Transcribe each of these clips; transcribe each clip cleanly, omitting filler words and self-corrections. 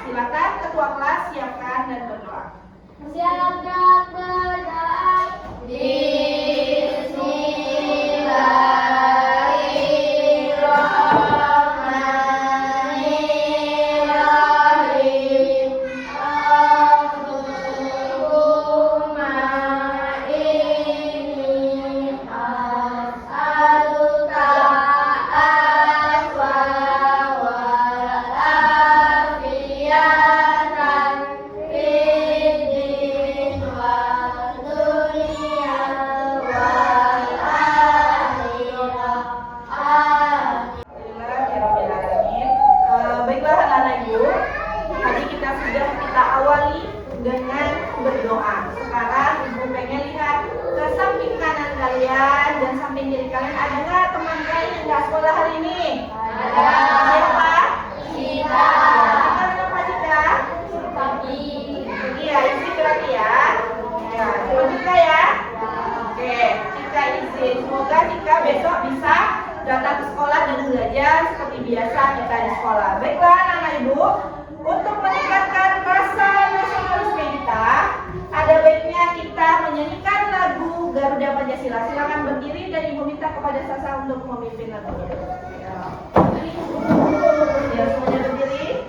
Silakan ketua kelas siapkan dan berdoa. Siapkan berdoa. Dengan berdoa. Sekarang ibu pengen lihat ke samping kanan kalian dan samping kiri kalian, ada nggak teman kalian yang nggak sekolah hari ini? Ada. Siapa? Kita. Kita apa Cika? Tapi. Iya, isi berarti ya. Ya, coba Cika ya. Oke, Cika izin. Semoga Cika besok bisa datang ke sekolah dan belajar seperti biasa kita di sekolah. Baiklah anak ibu, untuk meningkatkan rasa nasionalisme kita, ada baiknya kita menyanyikan lagu Garuda Pancasila. Silakan berdiri dan ibu minta kepada Sasa untuk memimpin lagunya. Ya, semuanya berdiri.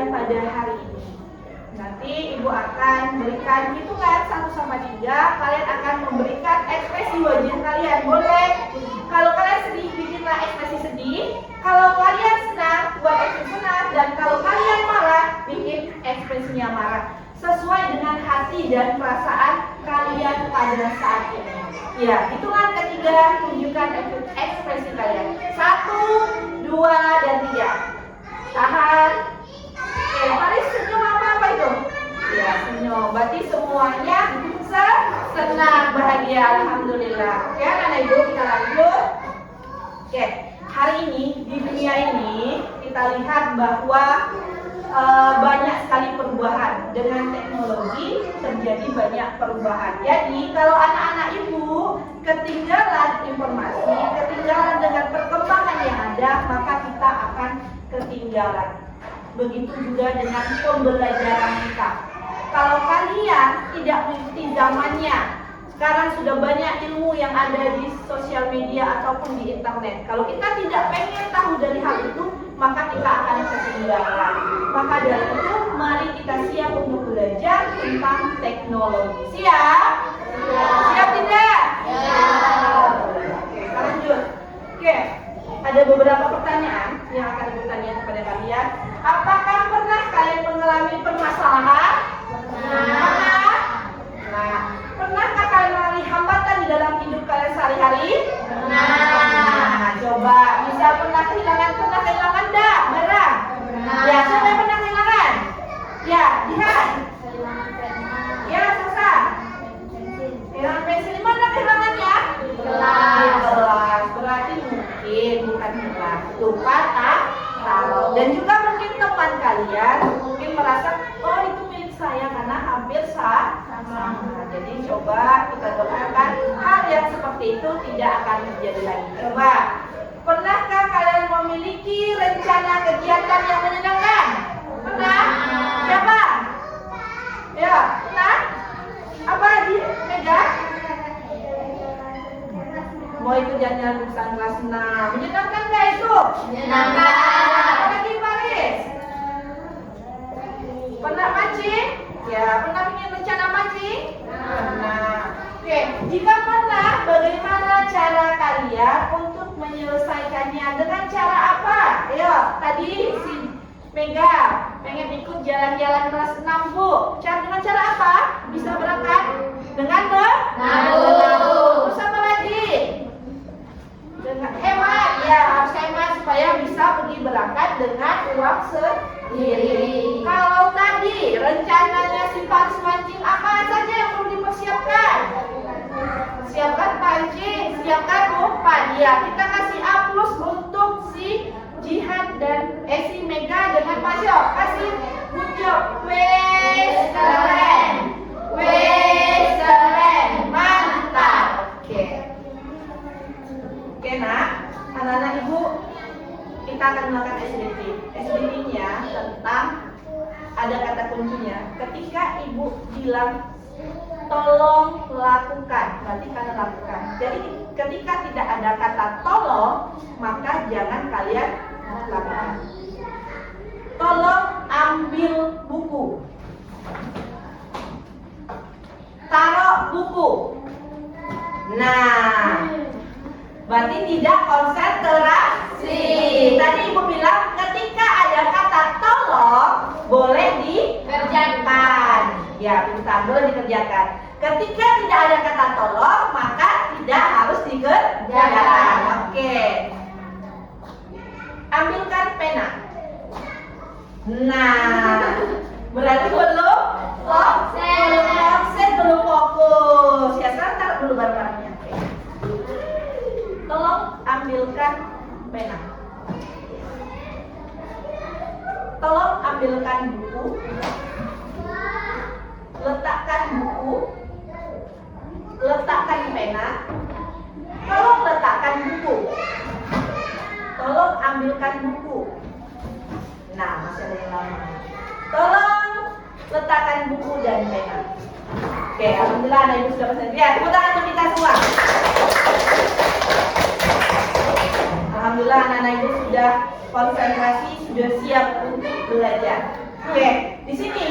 Pada hari ini nanti ibu akan berikan hitungan 1 sampai 3. Kalian akan memberikan ekspresi wajah kalian. Boleh kalau kalian sedih, bikinlah ekspresi sedih. Kalau kalian senang, buat ekspresi senang. Dan kalau kalian marah, bikin ekspresinya marah, sesuai dengan hati dan perasaan kalian pada saat ini. Ya, hitungan ketiga, tunjukkan ekspresi kalian. 1, 2, dan 3. Tahan. Oke, tadi senyum apa itu? Ya, senyum. Berarti semuanya senang, bahagia, alhamdulillah. Oke, anak ibu kita lanjut. Oke, hari ini di dunia ini kita lihat bahwa banyak sekali perubahan. Dengan teknologi terjadi banyak perubahan. Jadi kalau anak-anak ibu ketinggalan informasi, ketinggalan dengan perkembangan yang ada, maka kita akan ketinggalan. Begitu juga dengan pembelajaran kita. Kalau kalian tidak mengikuti zamannya, sekarang sudah banyak ilmu yang ada di sosial media ataupun di internet. Kalau kita tidak pengen tahu dari hal itu, maka kita akan ketinggalan. Maka dari itu, mari kita siap untuk belajar tentang teknologi. Siap? Siap tidak? Siap. Oke, kita lanjut. Oke, ada beberapa pertanyaan yang akan ibu tanya kepada kalian. Apakah pernah kalian mengalami permasalahan? Pernah. Nah, pernahkah kalian mengalami hambatan di dalam hidup kalian sehari-hari? Nah, coba bisa pernah kehilangan enggak? Barang? Ya, siapa yang pernah kehilangan? Ya, lihat. Ya, Sasa. Kehilangan pensil, mana kehilangannya? Di kelas. Berarti mungkin bukan kelas. Lupa taruh. Dan juga mungkin teman kalian mungkin merasa, oh itu milik saya karena hampir sama. Jadi coba kita doakan hal yang seperti itu tidak akan terjadi lagi. Coba, pernahkah kalian memiliki rencana kegiatan yang menyenangkan? Pernah? Siapa? Ya, pernah? Apa jalan lulusan kelas 6. Menyenangkan nggak itu? Menyenangkan. Apa lagi Paris? Pernah mancing? Ya, pernah punya rencana mancing? Pernah. Oke, jika pernah, bagaimana cara kalian untuk menyelesaikannya? Dengan cara apa? Ayo, tadi si Mega pengen ikut jalan-jalan kelas 6, Bu. Dengan cara apa? Bisa berangkat? Dengan menabung. Terus apa lagi? Dengan hemat. Ya, harus hemat supaya bisa pergi berangkat dengan uang sendiri. Kalau tadi rencananya si Paris mancing, apa saja yang perlu dipersiapkan? Siapkan pancing, siapkan umpan. Ya, kita kasih A+ untuk si Jihan dan si Mega dengan Pasyo. Kasih good job. Wes keren. Wes keren. Mantap. Oke, nak. Anak-anak ibu, kita akan melakukan SDT. SDT-nya tentang ada kata kuncinya. Ketika ibu bilang tolong lakukan, berarti kalian lakukan. Jadi ketika tidak ada kata tolong, maka jangan kalian lakukan. Tolong ambil buku. Taruh buku. Nah, berarti tidak konsentrasi. Tadi ibu bilang ketika ada kata tolong boleh dikerjakan. Ya, pintar, boleh dikerjakan. Ketika tidak ada kata tolong maka tidak harus dikerjakan. Oke. Ambilkan pena. Nah, berarti belum belum fokus. Ya, sekarang taruh dulu barang-barangnya. Tolong ambilkan pena. Tolong ambilkan buku. Letakkan buku. Letakkan pena. Tolong letakkan buku. Tolong ambilkan buku. Nah, masih ada yang lama. Tolong letakkan buku dan pena. Oke, alhamdulillah anak ibu sudah selesai. Ya, tepuk tangan untuk kita semua. Alhamdulillah anak-anak ibu sudah konsentrasi, sudah siap untuk belajar. Oke, di sini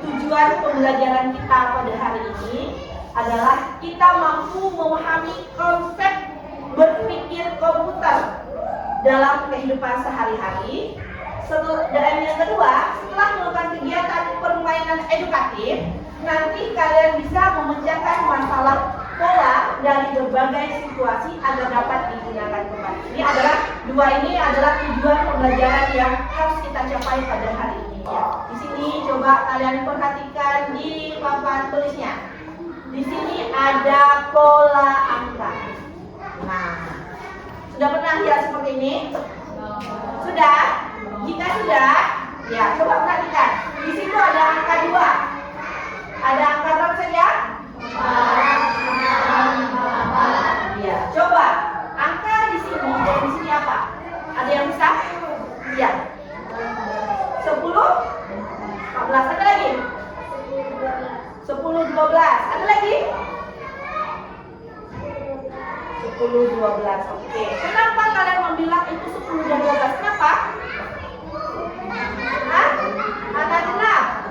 tujuan pembelajaran kita pada hari ini adalah kita mampu memahami konsep berpikir komputer dalam kehidupan sehari-hari. Dan yang kedua, setelah melakukan kegiatan permainan edukatif, nanti kalian bisa memecahkan masalah pola dari berbagai situasi agar dapat digunakan kembali. Ini adalah tujuan pembelajaran yang harus kita capai pada hari ini. Ya. Di sini coba kalian perhatikan di papan tulisnya. Di sini ada pola angka. Nah, sudah pernah lihat seperti ini? Sudah? Jika sudah, ya coba perhatikan. Di situ ada angka 2. Ada angka berapa saja? 4. Ya, coba angka di sini dan di sini apa? Ada yang bisa? Ya. 10, 14. Ada lagi? 10, 12. Ada lagi? 10, 12. Oke. Kenapa kalian membilang itu 10 dan 12? Kenapa? Hah? Angka genap?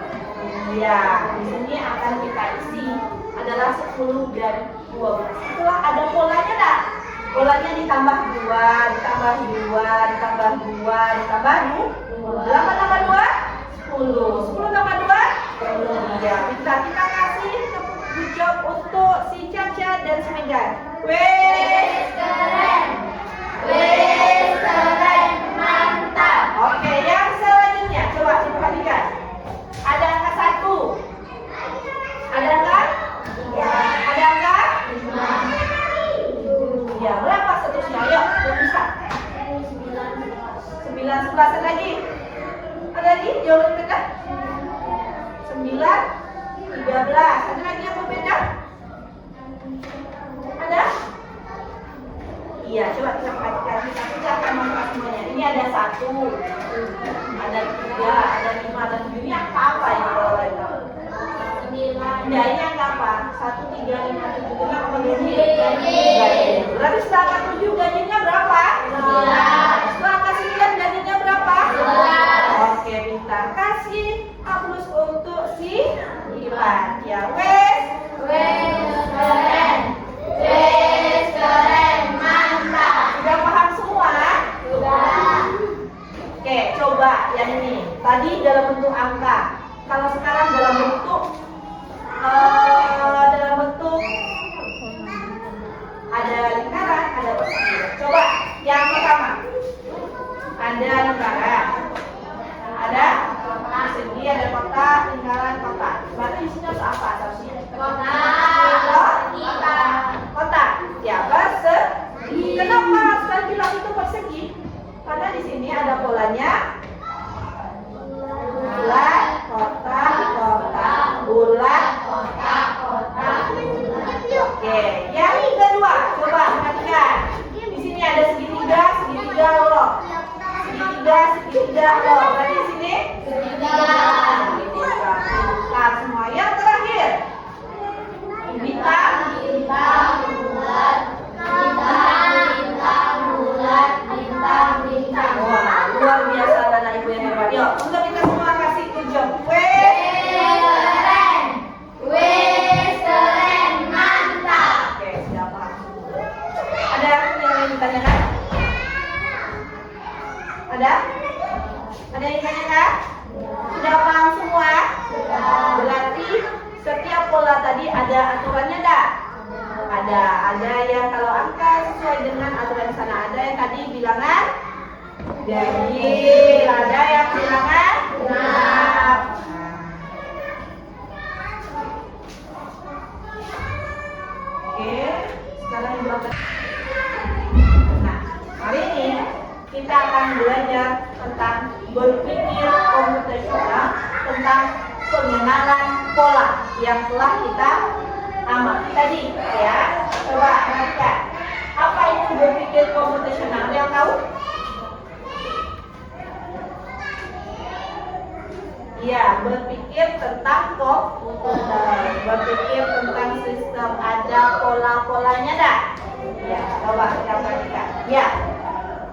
Ya, di sini akan kita isi adalah 10 dan 12. Setelah ada polanya enggak? Polanya ditambah 2, ditambah 2, ditambah 2, ditambah 2. 8 tambah 2? 10. 10 tambah 2? 10. Ya, kita kasih good job untuk si Caca dan si Megan. Wes keren. Wes keren. Mantap. Oke, yang selanjutnya coba diperhatikan. Ada angka 1. Ada angka? Ya. Ada angka? 5. Ya, berapa seterusnya? Ayo, yang bisa. 9, 11. Ada lagi? Ada lagi? Jawaban beda? 9, 13. Ada lagi yang berbeda? Ada? Iya, coba kita perhatikan. Kita akan membuat semuanya. Ini ada 1, ada 3, ada 5, ada 7. Ini angka apa ini kalau kalian tahu? 9. Nah, ini angka apa? 1, 3, 5, 7. Ini apa? 9. Berarti setelah angka 7 ganjilnya berapa? 9. Setelah angka 9 ganjilnya berapa? 11. Oke, pintar. Kasih A plus untuk si Ipan. Ya, wes. Wes keren. Wes keren. Mantap. Sudah paham semua? Sudah. Oke, coba yang ini. Tadi dalam bentuk angka. Kalau sekarang dalam bentuk ada lingkaran, ada persegi. Coba yang pertama. Ada lingkaran. Ada persegi, ada kotak, lingkaran, kotak. Berarti isinya harus apa seharusnya? Kotak. Ya, persegi. Kenapa harus bilang itu persegi? Karena di sini ada polanya. Bulat, kotak, kotak, bulat, kotak, kotak. Oke, yang kedua, coba perhatikan. Di sini ada segitiga, segitiga lorong. Segitiga lorong. Berarti di sini segitiga. Nah, semua. Yang terakhir, bintang, wah, luar biasa anak ibu yang hebat. Yuk, untuk kita semua kasih tunjuk. Wes keren. Mantap. Oke, sudah paham. Ada yang ingin ditanyakan? Ada? Ada yang ditanyakan? Sudah paham semua? Berarti setiap pola tadi ada aturannya enggak? Ada yang kalau angka sesuai dengan aturan sana. Ada yang tadi bilangan ganjil, ada yang bilangan genap. Oke, sekarang ibu akan. Nah, hari ini kita akan belajar tentang berpikir komputasional, tentang pengenalan pola yang telah kita amati tadi, ya. Coba perhatikan, apa itu berpikir komputasional? Ada yang tahu? Ya, berpikir tentang komputer, berpikir tentang sistem, ada pola-polanya dah. Ya, coba kita perhatikan. Ya,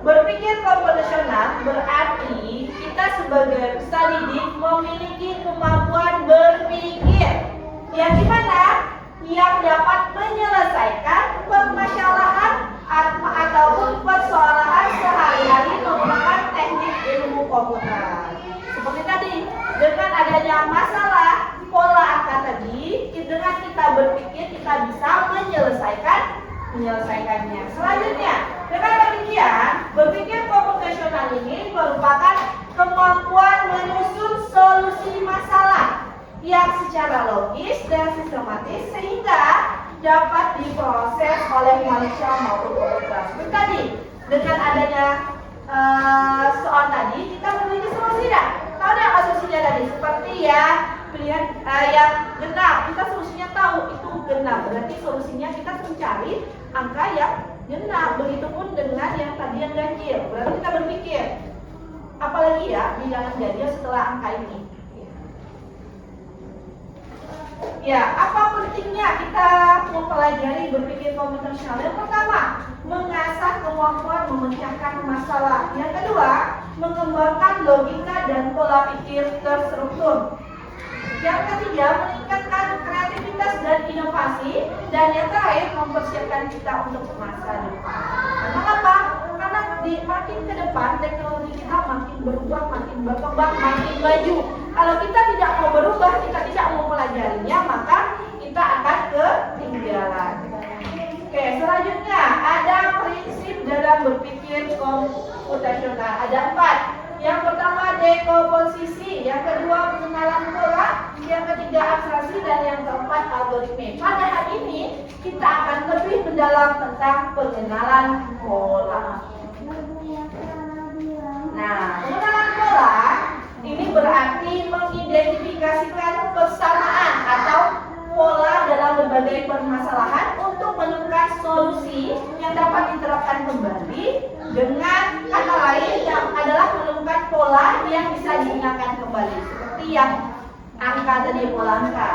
berpikir komputasional berarti kita sebagai peserta didik memiliki kemampuan berpikir yang dimana yang dapat menyelesaikan permasalahan ataupun persoalan sehari-hari menggunakan teknik ilmu komputer. Seperti tadi, dengan adanya masalah pola angka tadi, dengan kita berpikir kita bisa menyelesaikannya. Selanjutnya, dengan demikian, berpikir komputasional ini merupakan kemampuan menyusun solusi masalah yang secara logis dan sistematis sehingga dapat diproses oleh manusia maupun komputer. Seperti tadi, dengan adanya soal tadi kita memiliki solusi dah. Tahu tidak solusinya tadi? Seperti ya pilihan yang genap, kita solusinya tahu itu genap. Berarti solusinya kita mencari angka yang genap. Begitupun dengan yang tadi yang ganjil. Berarti kita berpikir, apalagi ya bilangan ganjil setelah angka ini. Ya, apa pentingnya kita mempelajari berpikir komputasional? Yang pertama, mengasah kemampuan memecahkan masalah. Yang kedua, mengembangkan logika dan pola pikir terstruktur. Yang ketiga, meningkatkan kreativitas dan inovasi. Dan yang terakhir, mempersiapkan kita untuk masa depan. Karena apa? Karena makin ke depan teknologi kita makin berubah, makin berkembang, makin maju. Kalau kita tidak mau berubah, kita tidak mau pelajarinya, maka kita akan ketinggalan. Oke, selanjutnya ada prinsip dalam berpikir komputasional. Ada 4. Yang pertama dekomposisi, yang kedua pengenalan pola, yang ketiga abstraksi, dan yang keempat algoritma. Pada hari ini kita akan lebih mendalam tentang pengenalan pola. Nah, pengenalan pola ini berarti mengidentifikasikan persamaan atau pola dalam berbagai permasalahan untuk menemukan solusi yang dapat diterapkan kembali, dengan kata lain yang adalah menemukan pola yang bisa diingatkan kembali, seperti yang angka tadi, pola angka.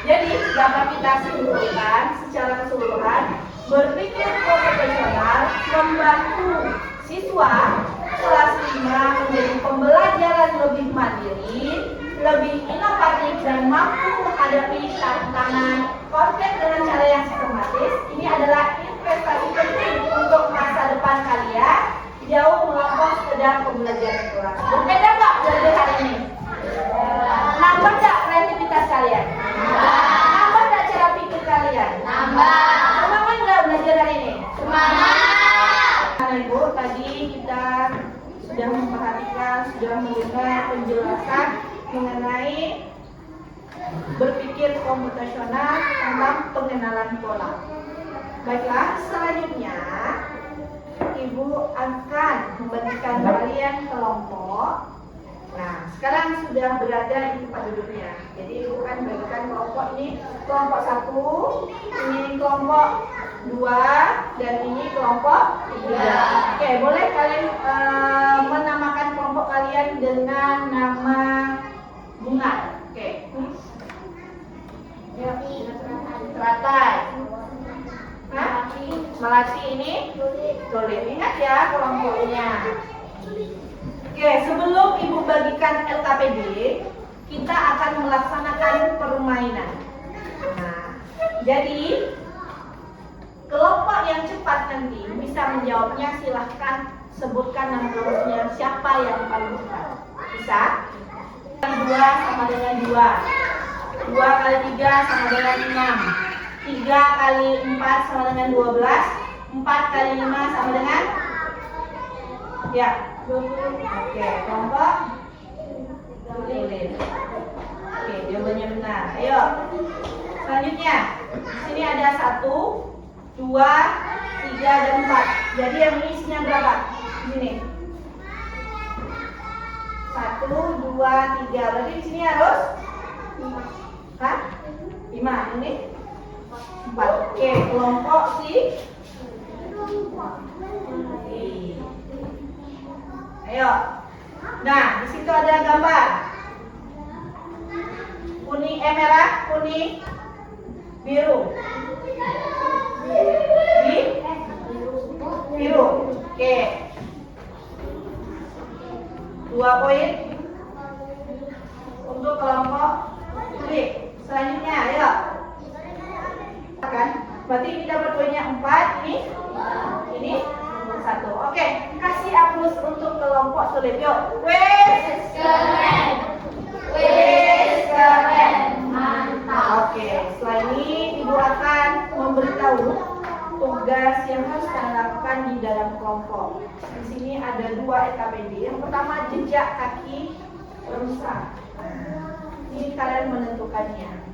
Jadi dapat kita simpulkan secara keseluruhan, berpikir komputasional membantu siswa kelas 5 menjadi pembelajaran lebih mandiri, lebih inovatif dan mampu menghadapi tantangan konten dengan cara yang sistematis. Ini adalah investasi penting untuk masa depan kalian, jauh melampaui sekedar pembelajaran kelas. Berbeda nggak belajar hari ini? Nambah nggak kreativitas kalian? Nambah nggak cara pikir kalian? Nambah. Semangat nggak belajar hari ini? Semangat. Karena Ibu, tadi kita sudah memperhatikan, sudah mendengar penjelasan mengenai berpikir komputasional tentang pengenalan pola. Baiklah, selanjutnya Ibu akan membagikan kalian kelompok. Nah, sekarang sudah berada di tempat duduknya. Jadi Ibu akan bagikan kelompok ini, kelompok 1, ini kelompok 2, dan ini kelompok 3. Oke, boleh kalian menamakan kelompok kalian dengan nama bunga. Oke. Teratai. Hah? Melati ini tulip. Ingat ya kelompoknya. Oke, sebelum Ibu bagikan LKPD, kita akan melaksanakan permainan. Nah, jadi kelompok yang cepat nanti bisa menjawabnya, silahkan sebutkan nama kelompoknya, siapa yang paling cepat. Bisa? 2 sama dengan 2. 2 kali 3 sama dengan 6. 3 kali 4 sama dengan 12. 4 kali 5 sama dengan? Ya. Oke, kelompok tulip. Oke, jawabannya benar. Ayo. Selanjutnya, di sini ada 1, 2, 3, dan 4. Jadi yang ini isinya berapa? Di sini. 1, 2, 3. Berarti di sini harus 5. Ini 4. Oke, kelompok si. Ayo. Nah, di situ ada gambar. Kuning, merah, kuning, biru. Biru. Oke. 2 poin untuk kelompok tulip. Selanjutnya, ayo. Kan? Berarti ini dapat poinnya 4, ini 1. Oke, kasih aplaus untuk kelompok tulip. Yuk. Wes Keren. Wes keren. Mantap. Oke, setelah ini Ibu akan memberitahu tugas yang harus kalian lakukan di dalam kelompok. Di sini ada 2 LKPD. Yang pertama, jejak kaki rusa. Ini kalian menentukannya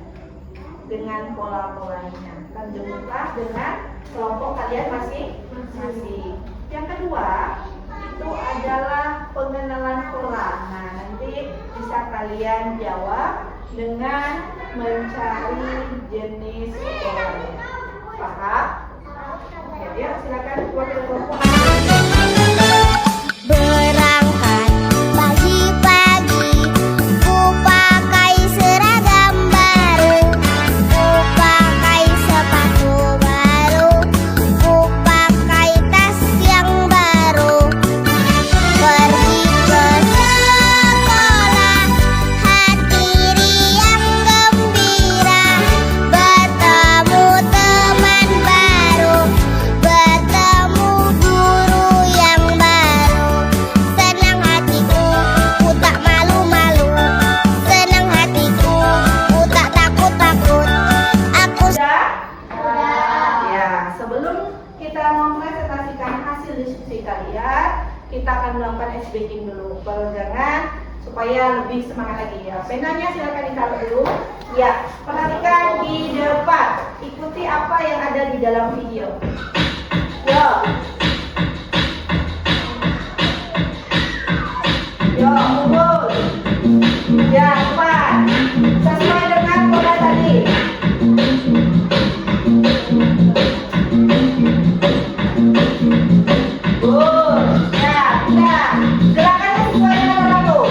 dengan pola-polanya. Dan jemputlah dengan kelompok kalian masing-masing. Yang kedua, itu adalah pengenalan pola. Nah, nanti bisa kalian jawab dengan mencari jenis polanya. Paham? Oke, ya, silakan wakil kelompok. Berangkat pagi-pagi, ku pakai seragam baru, ku pakai sepatu baru, ku pakai tas yang baru. Pergi ke sekolah, hati riang gembira, bertemu teman baru, bertemu guru yang baru. Senang hatiku, ku tak malu-malu, senang hatiku, ku tak takut-takut. Aku Sudah? Ya, sebelum kita mempresentasikan hasil diskusi kalian, kita akan melakukan ice breaking dulu. Peregangan supaya lebih semangat lagi ya. Penanya silakan ditaruh dulu. Ya, perhatikan di depan. Ikuti apa yang ada di dalam video. Yo. Yo, kumpul. Ya, depan. Sesuai dengan pola tadi. Ya, ya. Gerakannya sesuai dengan pola tuh.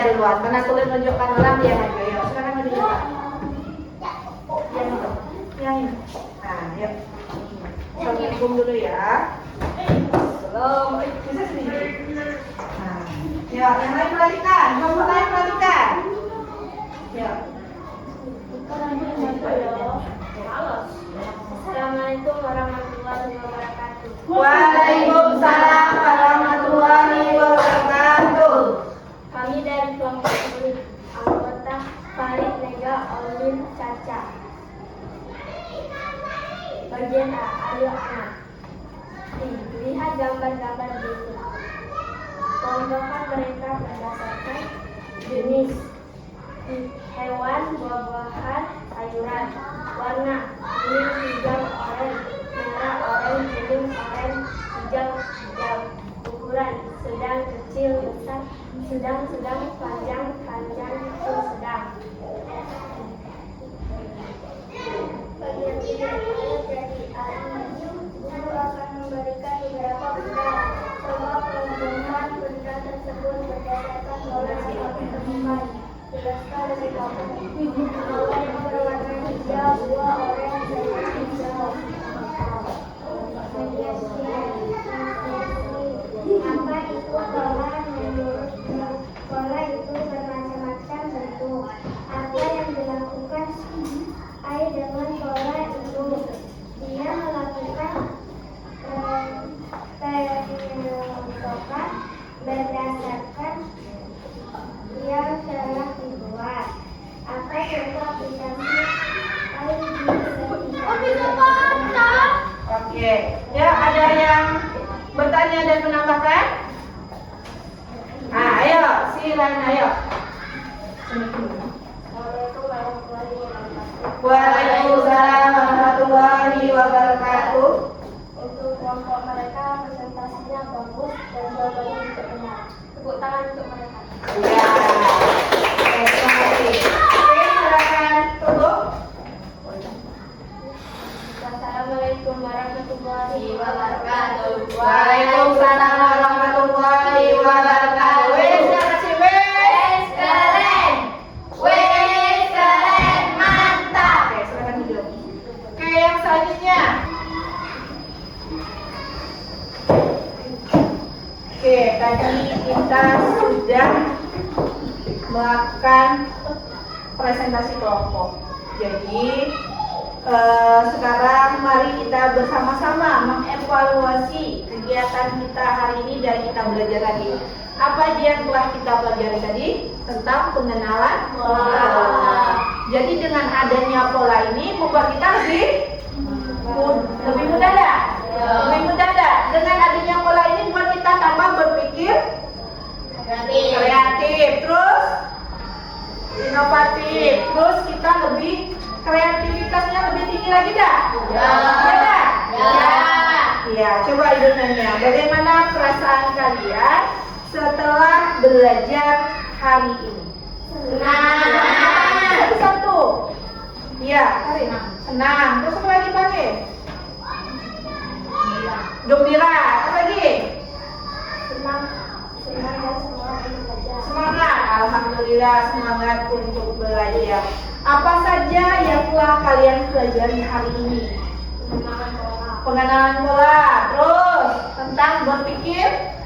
duluan, karena tulis menunjukkan orang dia maju. Ya, sekarang maju coba. Yang itu, yang ini. Nah, yuk. Assalamualaikum dulu ya. Belum, bisa sendiri. Nah, ya, yang lain perhatikan, kamu lain perhatikan. Ya. Assalamualaikum warahmatullahi wabarakatuh. Waalaikumsalam warahmatullahi wabarakatuh. Kami dari kelompok 10 anggota Farid, Mega, Olin, Caca. Bagian A, ayo anak. Lihat gambar-gambar berikut. Kelompokkan mereka berdasarkan jenis hewan, buah-buahan, sayuran. Warna kuning, hijau, oranye, merah, oranye, kuning, oranye, hijau, hijau. Ukuran sedang, kecil, besar, sedang, panjang, kecil, sedang. Bagian ini jadi A. Guru akan memberikan beberapa benda. Coba menggabungkan benda tersebut berdasarkan pola yang ditemukan. Jelaskan lebih banyak. Bola yang berwarna hijau, buah oranye, dan hijau. Apa itu pola? Menurut pola itu bermacam-macam bentuk. Apa yang dilakukan Ai dengan pola itu? Dia melakukan pengelompokan berdasarkan yang telah dibuat. Apa contoh aplikasi Ai Oke, ya ada yang bertanya dan menambahkan? Nah, ayo, silakan ayo. Waalaikumsalam warahmatullahi wabarakatuh. Untuk kelompok mereka presentasinya bagus dan jawabannya juga benar. Tepuk tangan untuk mereka. Ya. Oke, terima kasih. Oke, silakan tutup. Wassalamualaikum warahmatullahi wabarakatuh. Waalaikumsalam warahmatullahi wabarakatuh. Wes, kasih wes. Keren, mantap. Oke, silakan duduk. Oke, yang selanjutnya. Oke, tadi kita sudah melakukan presentasi kelompok. Jadi sekarang mari kita bersama-sama mengevaluasi kegiatan kita hari ini dan kita belajar tadi. Apa yang telah kita pelajari tadi tentang pengenalan pola. Jadi dengan adanya pola ini membuat kita lebih mudah dah. Lebih mudah dah. Dengan adanya pola ini membuat kita tambah berpikir kreatif, terus inovatif, terus kita lebih kreativitasnya lebih tinggi lagi dah. Ya. Ya, coba Ibu nanya, bagaimana perasaan kalian setelah belajar hari ini? Senang. Satu. Iya, Karin. Senang. Terus apa lagi pakai? Gembira. Apa lagi? Senang dan semangat belajar. Semangat. Alhamdulillah semangat untuk belajar. Apa saja yang telah kalian pelajari hari ini? Pengenalan pola. Terus tentang berpikir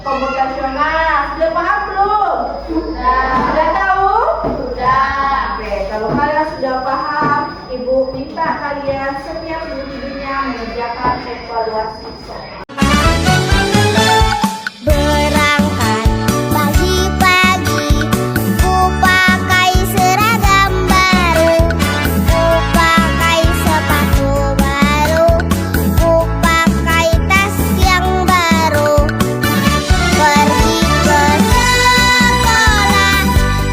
komputasional. Sudah paham belum? Sudah tahu? Sudah. Oke, kalau kalian sudah paham, Ibu minta kalian setiap minggunya mengerjakan evaluasi soal. Berangkat pagi-pagi, ku pakai seragam baru, ku pakai sepatu baru, ku pakai tas yang baru. Pergi ke sekolah,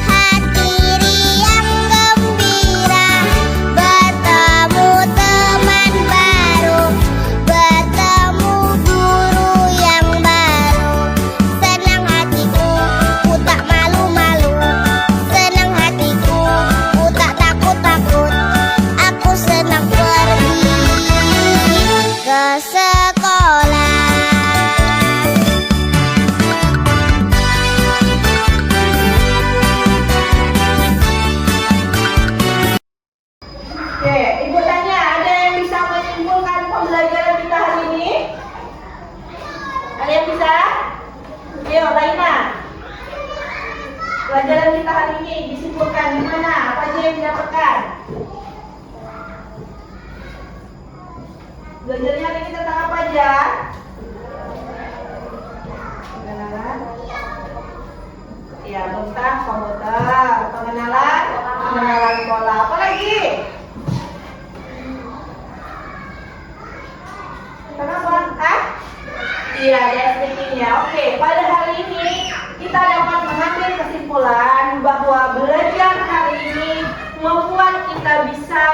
hati riang gembira, bertemu teman baru, bertemu guru yang baru. Senang hatiku, ku tak malu-malu, senang hatiku, ku tak takut-takut. Aku senang pergi ke sekolah. Oke, Ibu tanya, ada yang bisa menyimpulkan pembelajaran kita hari ini? Ada yang bisa? Ayo, Laina. Pelajaran kita hari ini disimpulkan gimana? Apa aja yang didapatkan? Belajarnya hari ini tentang apa aja? Pengenalan. Ya, tentang komputer. Pengenalan pola. Apa lagi? Kenapa? Iya, deskripsinya. Oke, pada hari ini kita dapat mengambil kesimpulan bahwa belajar hari ini membuat kita bisa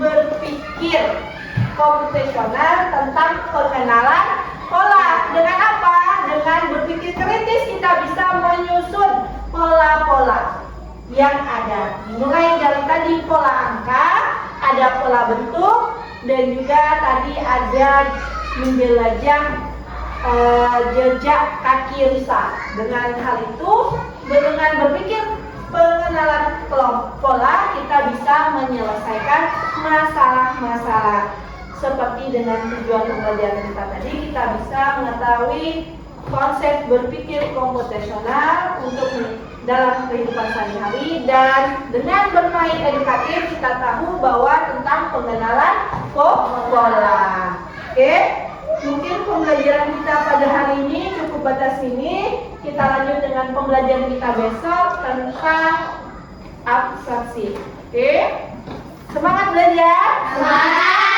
berpikir komputasional tentang pengenalan pola. Dengan apa? Dengan berpikir kritis kita bisa menyusun pola-pola yang ada. Mulai dari tadi pola angka, ada pola bentuk, dan juga tadi ada menjelajah jejak kaki rusak. Dengan hal itu, dengan berpikir pengenalan pola, kita bisa menyelesaikan masalah-masalah. Seperti dengan tujuan pembelajaran kita tadi, kita bisa mengetahui konsep berpikir komputasional untuk dalam kehidupan sehari-hari, dan dengan bermain edukatif kita tahu bahwa tentang pengenalan pola. Oke, mungkin pembelajaran kita pada hari ini cukup batas ini. Kita lanjut dengan pembelajaran kita besok tentang abstraksi. Oke, semangat belajar. Semangat.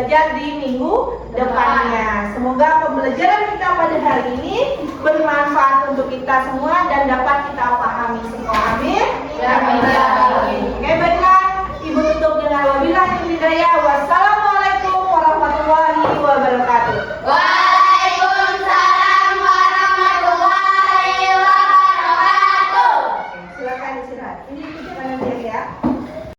Di minggu depannya. Semoga pembelajaran kita pada hari ini bermanfaat untuk kita semua dan dapat kita pahami semua. Amin. Oke, baiklah. Ibu tutup dengan wabillahi hidayah. Wassalam.